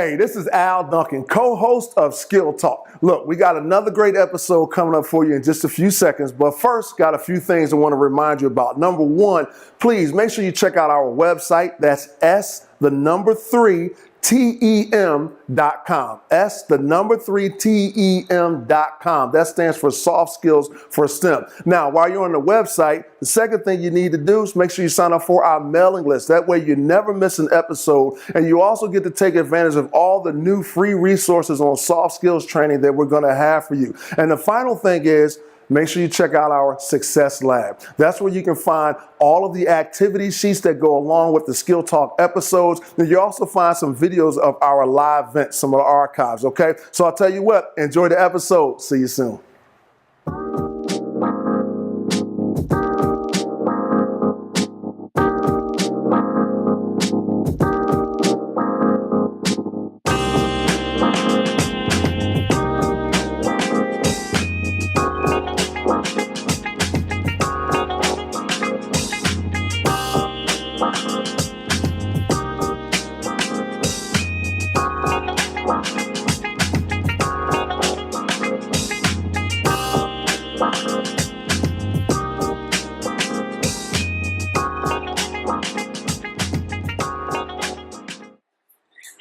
Hey, this is Al Duncan, co-host of Skill Talk. Look, we got another great episode coming up for you in just a few seconds, but first, got a few things I want to remind you about. Number one, please make sure you check out our website. That's S3TEM.com. S3TEM.com. That stands for Soft Skills for STEM. Now, while you're on the website, the second thing you need to do is make sure you sign up for our mailing list. That way you never miss an episode, and you also get to take advantage of all the new free resources on soft skills training that we're going to have for you. And the final thing is, make sure you check out our Success Lab. That's where you can find all of the activity sheets that go along with the Skill Talk episodes. And you also find some videos of our live events, some of the archives, okay? So I'll tell you what, enjoy the episode. See you soon.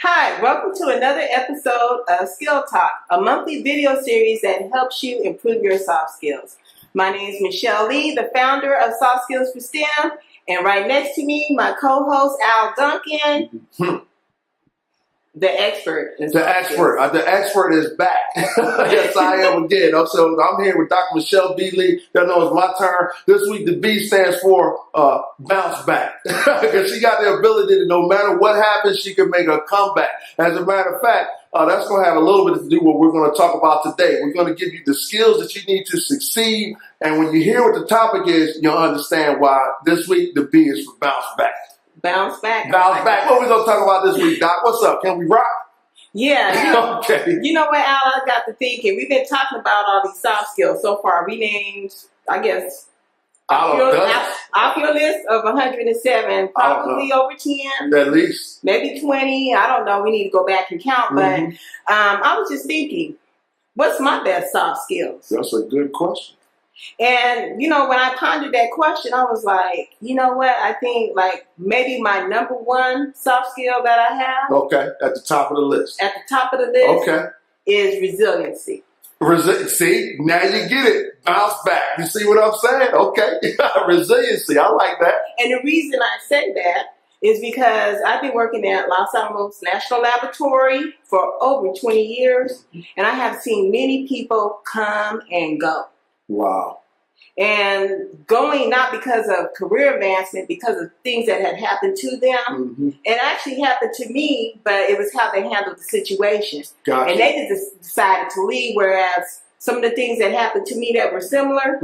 Hi, welcome to another episode of Skill Talk, a monthly video series that helps you improve your soft skills. My name is Michelle Lee, the founder of Soft Skills for STEM, and right next to me, my co-host Al Duncan, the expert. The expert is back. Yes, I am again. So I'm here with Dr. Michelle B. Lee. That knows my turn. This week, the B stands for bounce back. Because she got the ability to, no matter what happens, she can make a comeback. As a matter of fact, that's going to have a little bit to do with what we're going to talk about today. We're going to give you the skills that you need to succeed. And when you hear what the topic is, you'll understand why this week the B is for bounce back. Bounce back. Bounce back. What are we going to talk about this week, Doc? What's up? Can we rock? Yeah. Okay. You know what, Al, I got to thinking. We've been talking about all these soft skills so far. We named, I guess, off your list of 107, probably over 10. At least. Maybe 20. I don't know. We need to go back and count. But I was just thinking, what's my best soft skills? That's a good question. And, you know, when I pondered that question, I was like, you know what? I think, like, maybe my number one soft skill that I have. Okay, at the top of the list. At the top of the list. Okay. Is resiliency. See, now you get it. Bounce back. You see what I'm saying? Okay. Resiliency. I like that. And the reason I say that is because I've been working at Los Alamos National Laboratory for over 20 years, and I have seen many people come and go. Wow. And going not because of career advancement, because of things that had happened to them. It actually happened to me, but it was how they handled the situation. Gotcha. And they just decided to leave, whereas some of the things that happened to me that were similar,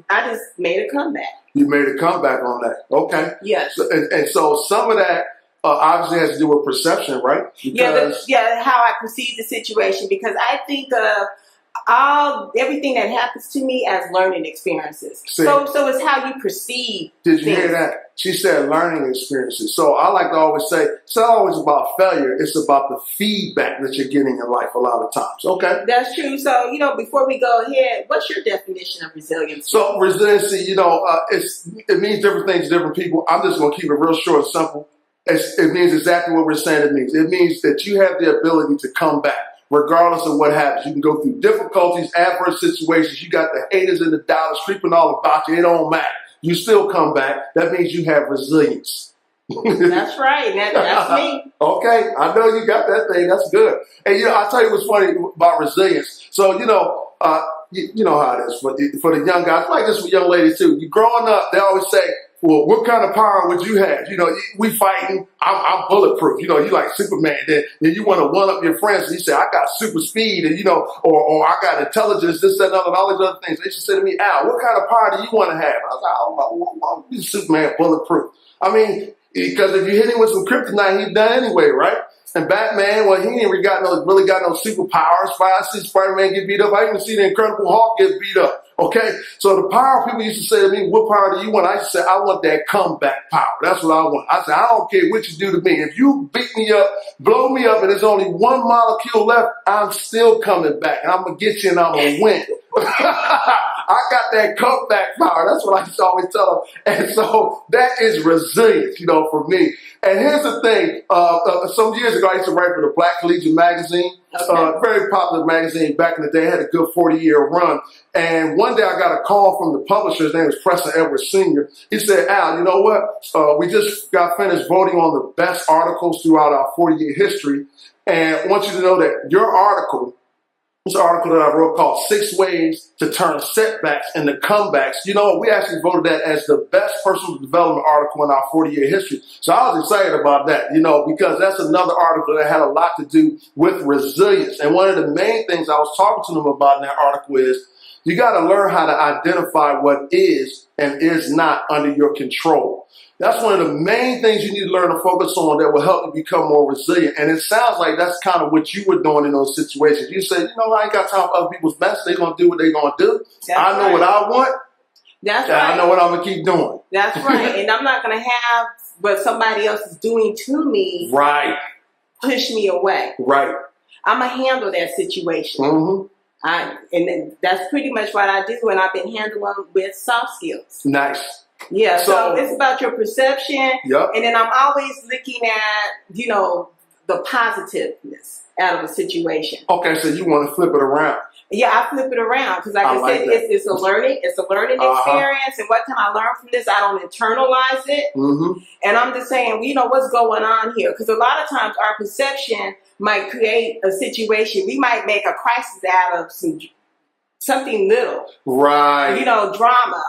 I just made a comeback. You made a comeback on that. Okay. Yes. And so some of that obviously has to do with perception, right? Because how I perceive the situation, because I think of everything that happens to me as learning experiences. So it's how you perceive. Did you hear that? She said learning experiences. So I like to always say, it's not always about failure. It's about the feedback that you're getting in life a lot of times. Okay. That's true. So, you know, before we go ahead, what's your definition of resilience? So resiliency, you know, it means different things to different people. I'm just going to keep it real short and simple. It means exactly what we're saying it means. It means that you have the ability to come back. Regardless of what happens, you can go through difficulties, adverse situations. You got the haters and the doubters creeping all about you. It don't matter. You still come back. That means you have resilience. That's right. That's me. Okay. I know you got that thing. That's good. And, you know, I'll tell you what's funny about resilience. So, you know how it is for the young guys. Like this for young ladies, too. You growing up, they always say, well, what kind of power would you have? You know, we fighting. I'm bulletproof. You know, you like Superman. Then you want to one up your friends. And you say, I got super speed, and or I got intelligence, this, that, and all these other things. They should say to me, Al, what kind of power do you want to have? I was like, I'm Superman, bulletproof. I mean, because if you hit him with some kryptonite, he's done anyway, right? And Batman, well, he ain't really got no superpowers. I see Spider-Man get beat up. I even see the Incredible Hulk get beat up. Okay? So the power, people used to say to me, what power do you want? I used to say, I want that comeback power. That's what I want. I said, I don't care what you do to me. If you beat me up, blow me up, and there's only one molecule left, I'm still coming back. And I'm going to get you and I'm going to win. I got that comeback power. That's what I used to always tell them. And so that is resilience, for me. And here's the thing. Some years ago, I used to write for the Black Collegian magazine. Okay. Very popular magazine back in the day. It had a good 40-year run. And one day I got a call from the publisher. His name was Preston Edwards Sr. He said, Al, you know what? We just got finished voting on the best articles throughout our 40-year history. And I want you to know that your article, this article that I wrote called 6 Ways to Turn Setbacks into Comebacks. We actually voted that as the best personal development article in our 40-year history. So I was excited about that, because that's another article that had a lot to do with resilience. And one of the main things I was talking to them about in that article is you got to learn how to identify what is and is not under your control. That's one of the main things you need to learn to focus on that will help you become more resilient. And it sounds like that's kind of what you were doing in those situations. You said, I ain't got time for other people's mess. They're going to do what they're going to do. I know what I want. That's right. I know what I'm going to keep doing. That's right. And I'm not going to have what somebody else is doing to me push me away. Right. I'm going to handle that situation. Mm-hmm. And that's pretty much what I do, and I've been handling with soft skills. Nice. Yeah, so it's about your perception. Yep. And then I'm always looking at, the positiveness out of a situation. Okay, so you want to flip it around. Yeah, I flip it around because, like I said, it's a learning experience. And what can I learn from this? I don't internalize it. Mm-hmm. And I'm just saying, what's going on here? Because a lot of times our perception might create a situation. We might make a crisis out of something little. Right. Drama.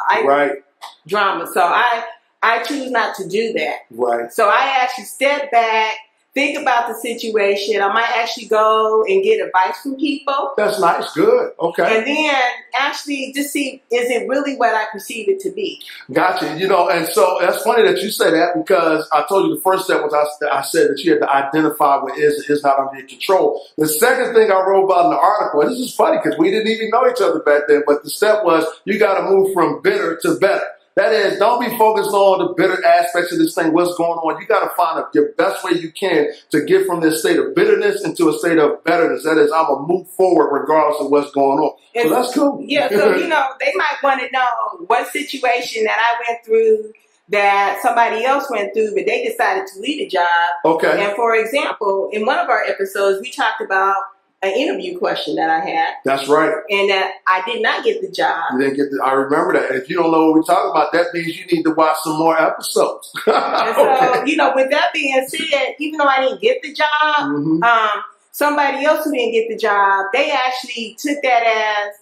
Drama. So I choose not to do that. Right. So I actually step back, think about the situation. I might actually go and get advice from people. That's nice. Good. Okay. And then actually just see, is it really what I perceive it to be? Gotcha. And so that's funny that you say that, because I told you the first step was I said that you had to identify what is and is not under your control. The second thing I wrote about in the article, and this is funny because we didn't even know each other back then, but the step was you got to move from bitter to better. That is, don't be focused on the bitter aspects of this thing, what's going on. You got to find your best way you can to get from this state of bitterness into a state of betterness. That is, I'm going to move forward regardless of what's going on. So that's cool. Yeah, so, they might want to know what situation that I went through that somebody else went through, but they decided to leave a job. Okay. And for example, in one of our episodes, we talked about an interview question that I had. That's right. And that I did not get the job. You didn't get I remember that. And if you don't know what we're talking about, that means you need to watch some more episodes. And so, with that being said, even though I didn't get the job, somebody else who didn't get the job, they actually took that as,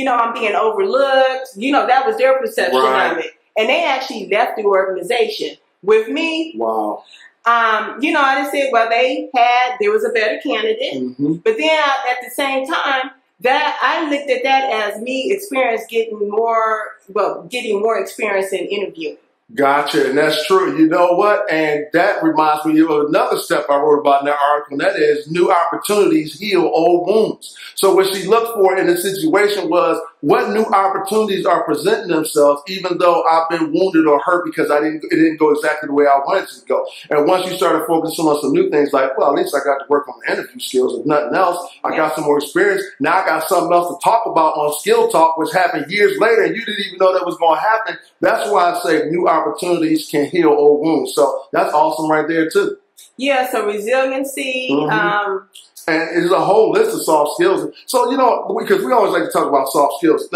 I'm being overlooked. That was their perception of it. And they actually left the organization. With me, wow. I just said, well, there was a better candidate. But then at the same time, that I looked at that as me getting more experience in interviewing. Gotcha, and that's true. You know what? And that reminds me of another step I wrote about in that article, and that is new opportunities heal old wounds. So what she looked for in the situation was what new opportunities are presenting themselves, even though I've been wounded or hurt because it didn't go exactly the way I wanted it to go. And once you started focusing on some new things, like, well, at least I got to work on the interview skills. If nothing else, I got some more experience. Now I got something else to talk about on Skill Talk, which happened years later, and you didn't even know that was going to happen. That's why I say new opportunities can heal old wounds. So that's awesome right there too. Yeah, so resiliency. And it's a whole list of soft skills. So, because we always like to talk about soft skills,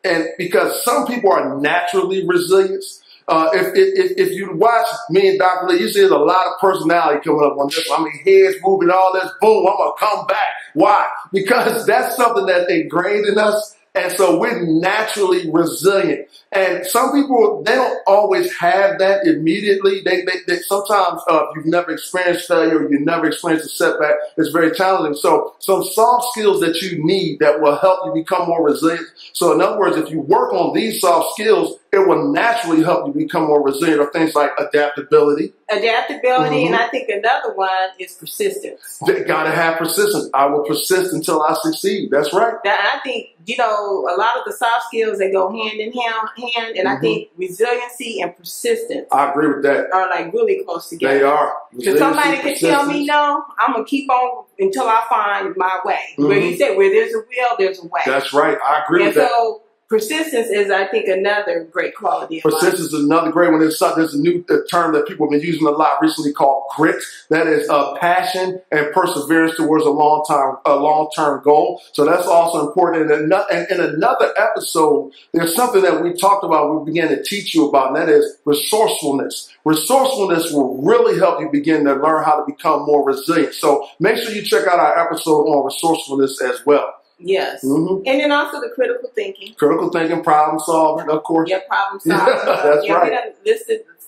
and because some people are naturally resilient. If you watch me and Dr. Lee, you see there's a lot of personality coming up on this. I mean, heads moving, all this, boom, I'm going to come back. Why? Because that's something that ingrained in us. And so we're naturally resilient. And some people, they don't always have that immediately. They sometimes, if you've never experienced failure, or you've never experienced a setback, it's very challenging. So some soft skills that you need that will help you become more resilient. So in other words, if you work on these soft skills, it will naturally help you become more resilient, or things like adaptability. Adaptability, and I think another one is persistence. They gotta have persistence. I will persist until I succeed. That's right. I think, a lot of the soft skills, they go hand in hand, and I think resiliency and persistence I agree with that. are like really close together. They are. Because somebody can tell me no, I'm going to keep on until I find my way. Where you said, where there's a will, there's a way. That's right. I agree with And that. so persistence is, I think, another great quality of life. Persistence is another great one. There's a new term that people have been using a lot recently called grit. That is passion and perseverance towards a long-term goal. So that's also important. And in another episode, there's something that we talked about, we began to teach you about, and that is resourcefulness. Resourcefulness will really help you begin to learn how to become more resilient. So make sure you check out our episode on resourcefulness as well. Yes. And then also the critical thinking. Critical thinking, problem solving, of course. Yeah, problem solving. That's right.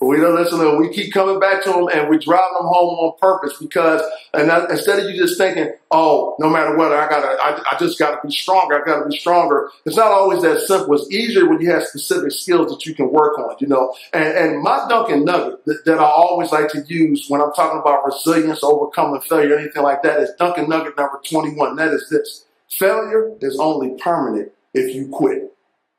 We don't listen to them. We keep coming back to them, and we drive them home on purpose because, instead of you just thinking, oh, no matter what, I just gotta be stronger. I gotta be stronger. It's not always that simple. It's easier when you have specific skills that you can work on. And my Duncan nugget that I always like to use when I'm talking about resilience, overcoming failure, anything like that, is Duncan nugget number 21. That is this: failure is only permanent if you quit.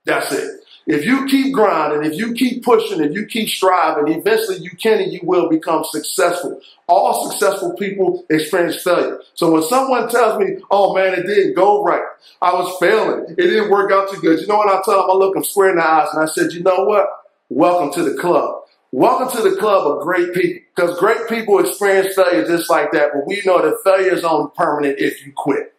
That's it. If you keep grinding, if you keep pushing, if you keep striving, eventually you can and you will become successful. All successful people experience failure. So when someone tells me, oh man, it didn't go right, I was failing, it didn't work out too good, you know what I tell them? I look them square in the eyes and I said, you know what? Welcome to the club. Welcome to the club of great people, because great people experience failure just like that. But we know that failure is only permanent if you quit.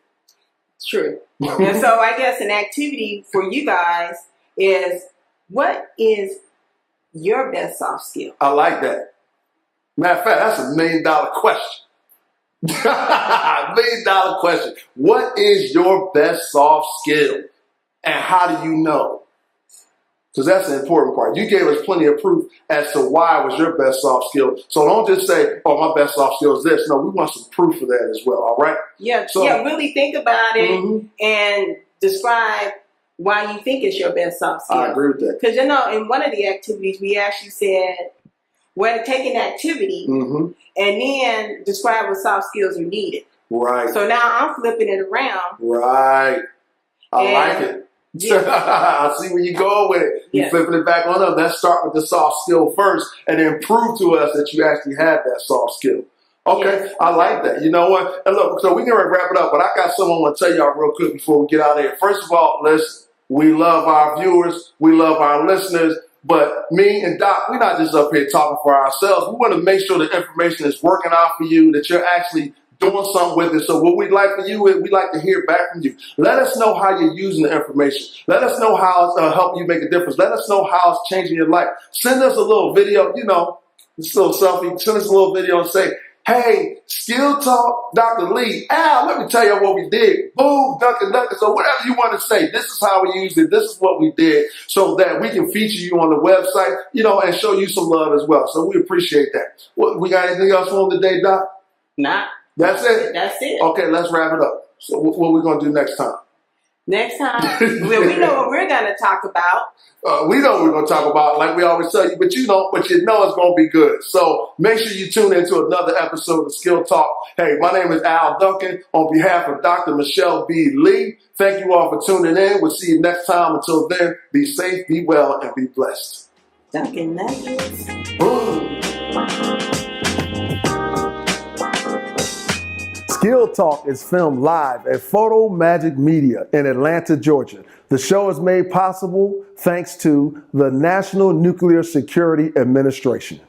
True. And so I guess an activity for you guys is, what is your best soft skill? I like that. Matter of fact, that's $1 million question. $1 million question. What is your best soft skill? And how do you know? Because that's the important part. You gave us plenty of proof as to why it was your best soft skill. So don't just say, oh, my best soft skill is this. No, we want some proof of that as well, all right? Yeah, really think about it and describe why you think it's your best soft skill. I agree with that. Because, in one of the activities, we actually said, we're taking activity and then describe what soft skills are needed. Right. So now I'm flipping it around. Right. I like it. Yeah. I see where you're going with it. You're flipping it back on up. Let's start with the soft skill first and then prove to us that you actually have that soft skill. Okay, I like that. You know what? And look, so we're going to wrap it up, but I got something I want to tell y'all real quick before we get out of here. First of all, listen, we love our viewers. We love our listeners. But me and Doc, we're not just up here talking for ourselves. We want to make sure the information is working out for you, that you're actually doing something with it. So what we'd like for you is we'd like to hear back from you. Let us know how you're using the information. Let us know how it's helping you make a difference. Let us know how it's changing your life. Send us a little video, this little selfie. Send us a little video and say, hey, Skill Talk, Dr. Lee, let me tell you what we did. Boom, Duncan. So whatever you want to say, this is how we used it. This is what we did, so that we can feature you on the website, and show you some love as well. So we appreciate that. We got anything else for today, Doc? Nah. That's it? That's it. Okay, let's wrap it up. So what are we going to do next time? Next time, we know what we're going to talk about. We know what we're going to talk about, like we always tell you, but you know it's going to be good. So make sure you tune into another episode of Skill Talk. Hey, my name is Al Duncan. On behalf of Dr. Michelle B. Lee, thank you all for tuning in. We'll see you next time. Until then, be safe, be well, and be blessed. Duncan Nuggets. Boom. Skill Talk is filmed live at Photo Magic Media in Atlanta, Georgia. The show is made possible thanks to the National Nuclear Security Administration.